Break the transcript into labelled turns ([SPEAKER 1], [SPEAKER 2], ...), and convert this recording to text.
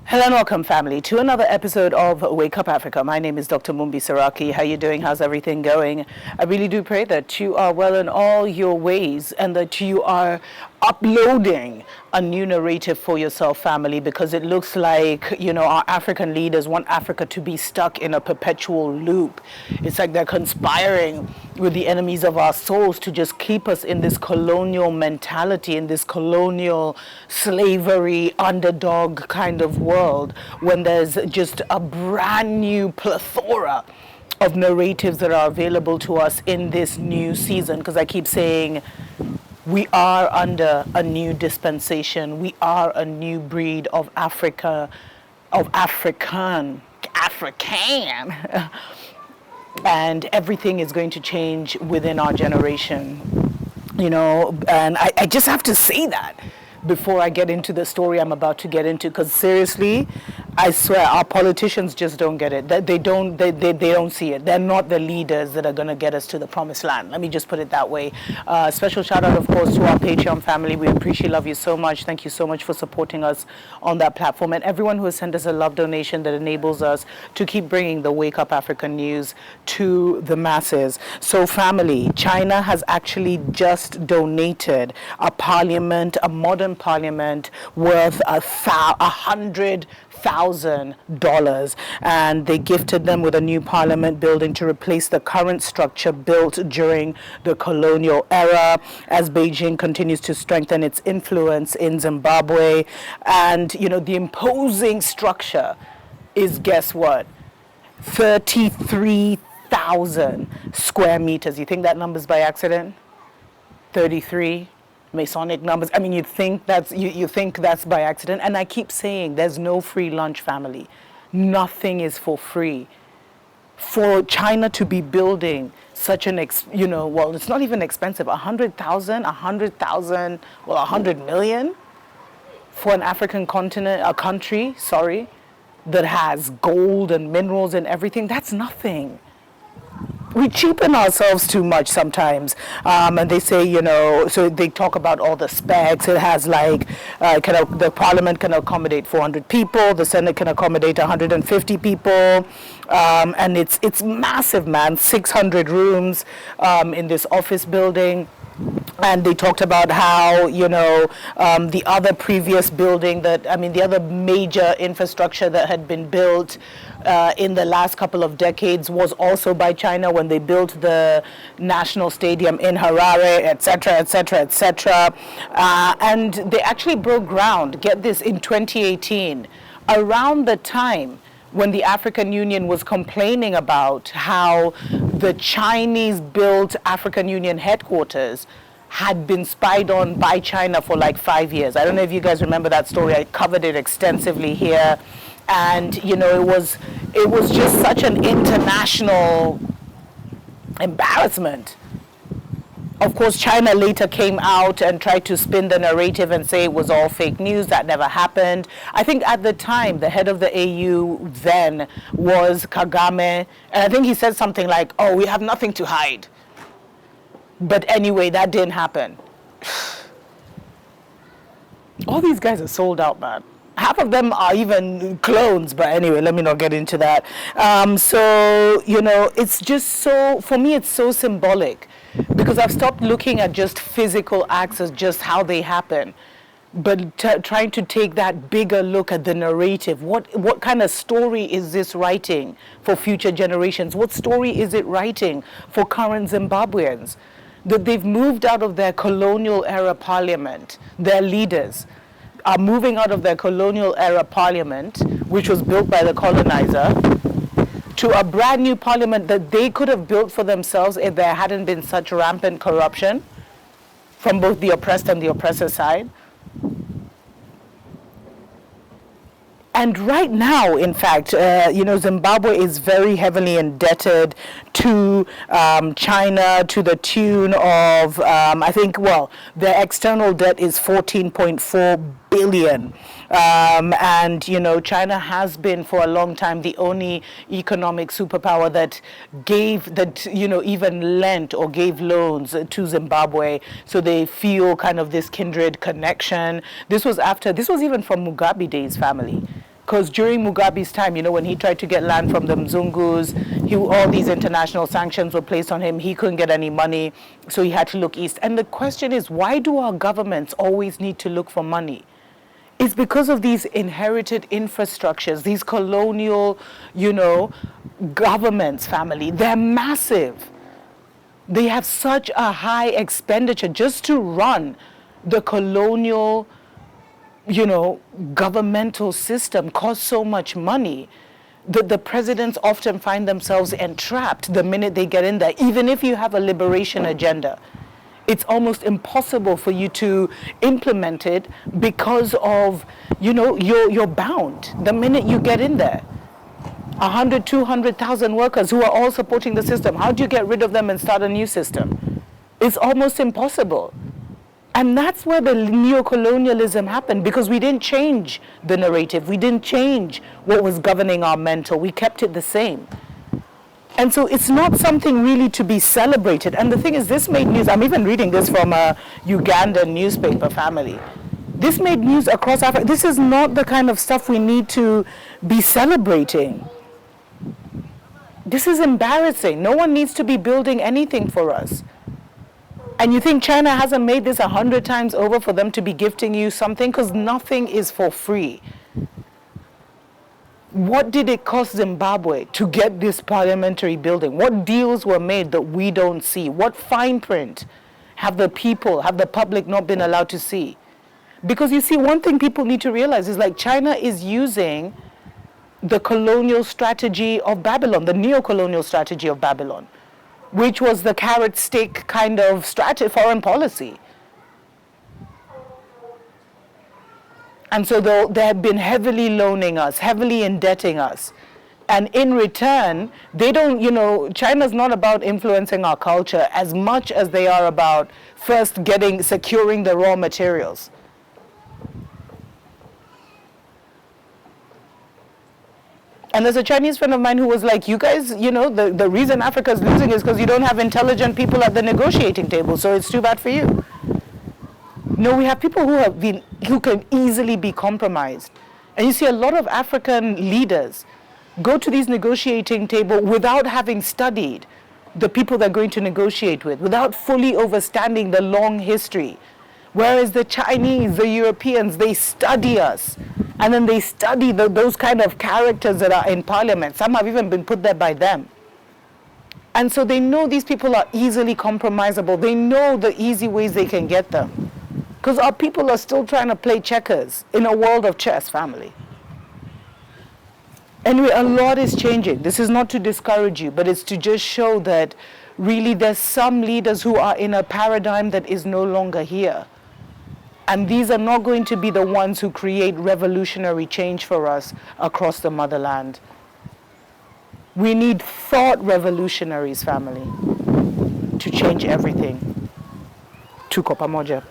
[SPEAKER 1] Hello and welcome, family, to another episode of Wake Up Africa. My name is Dr. Mumbi Saraki. How you doing? How's everything going? I really do pray that you are well in all your ways and that you are uploading a new narrative for yourself, family, because it looks like, our African leaders want Africa to be stuck in a perpetual loop. It's like they're conspiring with the enemies of our souls to just keep us in this colonial mentality, in this colonial slavery underdog kind of world, when there's just a brand new plethora of narratives that are available to us in this new season. Because I keep saying we are under a new dispensation. We are a new breed of Africa, of African. And everything is going to change within our generation, and I just have to say that before I get into the story I'm about to get into, because seriously, I swear our politicians just don't get it. They don't see it. They're not the leaders that are going to get us to the promised land. Let me just put it that way. Special shout out, of course, to our Patreon family. We appreciate, love you so much. Thank you so much for supporting us on that platform, and everyone who has sent us a love donation that enables us to keep bringing the Wake Up Africa news to the masses. So family, China has actually just donated a modern parliament worth $100,000, and they gifted them with a new parliament building to replace the current structure built during the colonial era, as Beijing continues to strengthen its influence in Zimbabwe. And the imposing structure is, guess what, 33,000 square meters. You think that number's by accident? 33 Masonic numbers. I mean, you think that's by accident. And I keep saying there's no free lunch, family. Nothing is for free. For China to be building such an it's not even expensive. 100,000, 100 million for an African country, that has gold and minerals and everything. That's nothing. We cheapen ourselves too much sometimes, and they say, so they talk about all the specs. It has the parliament can accommodate 400 people, the Senate can accommodate 150 people, and it's massive, man. 600 rooms in this office building. And they talked about how, the other previous building the other major infrastructure that had been built in the last couple of decades was also by China when they built the national stadium in Harare, etc., etc., etc. And they actually broke ground, get this, in 2018, around the time when the African Union was complaining about how the Chinese-built African Union headquarters had been spied on by China for like 5 years. I don't know if you guys remember that story. I covered it extensively here. And, it was just such an international embarrassment. Of course, China later came out and tried to spin the narrative and say it was all fake news. That never happened. I think at the time, the head of the AU then was Kagame. And I think he said something like, oh, we have nothing to hide. But anyway, that didn't happen. All these guys are sold out, man. Half of them are even clones, but anyway, let me not get into that. It's just for me, it's so symbolic, because I've stopped looking at just physical acts as just how they happen, but trying to take that bigger look at the narrative. What kind of story is this writing for future generations? What story is it writing for current Zimbabweans? That they've moved out of their colonial era parliament, their leaders are moving out of their colonial era parliament, which was built by the colonizer, to a brand new parliament that they could have built for themselves if there hadn't been such rampant corruption from both the oppressed and the oppressor side. And right now, in fact, Zimbabwe is very heavily indebted to China to the tune of, their external debt is 14.4 billion. China has been for a long time the only economic superpower that even lent or gave loans to Zimbabwe. So they feel kind of this kindred connection. This was even from Mugabe days, family. Because during Mugabe's time, when he tried to get land from the Mzungus, all these international sanctions were placed on him. He couldn't get any money, so he had to look east. And the question is, why do our governments always need to look for money? It's because of these inherited infrastructures, these colonial, governments, family. They're massive. They have such a high expenditure just to run the colonial, governmental system costs so much money that the presidents often find themselves entrapped the minute they get in there, even if you have a liberation agenda. It's almost impossible for you to implement it because of, you're bound the minute you get in there. 100, 200,000 workers who are all supporting the system. How do you get rid of them and start a new system? It's almost impossible. And that's where the neocolonialism happened, because we didn't change the narrative. We didn't change what was governing our mental. We kept it the same. And so it's not something really to be celebrated. And the thing is, this made news. I'm even reading this from a Ugandan newspaper, family. This made news across Africa. This is not the kind of stuff we need to be celebrating. This is embarrassing. No one needs to be building anything for us. And you think China hasn't made this 100 times over for them to be gifting you something? Because nothing is for free. What did it cost Zimbabwe to get this parliamentary building? What deals were made that we don't see? What fine print have the public not been allowed to see? Because you see, one thing people need to realize is China is using the colonial strategy of Babylon, the neo-colonial strategy of Babylon, which was the carrot stick kind of foreign policy. And so they have been heavily loaning us, heavily indebting us. And in return, they don't, China's not about influencing our culture as much as they are about first securing the raw materials. And there's a Chinese friend of mine who was like, you guys, the reason Africa's losing is because you don't have intelligent people at the negotiating table, so it's too bad for you. No, we have people who can easily be compromised. And you see a lot of African leaders go to these negotiating tables without having studied the people they're going to negotiate with, without fully understanding the long history. Whereas the Chinese, the Europeans, they study us. And then they study those kind of characters that are in parliament. Some have even been put there by them. And so they know these people are easily compromisable. They know the easy ways they can get them. Because our people are still trying to play checkers in a world of chess, family. Anyway, a lot is changing. This is not to discourage you, but it's to just show that really there's some leaders who are in a paradigm that is no longer here. And these are not going to be the ones who create revolutionary change for us across the motherland. We need thought revolutionaries, family, to change everything. Tuko pamoja.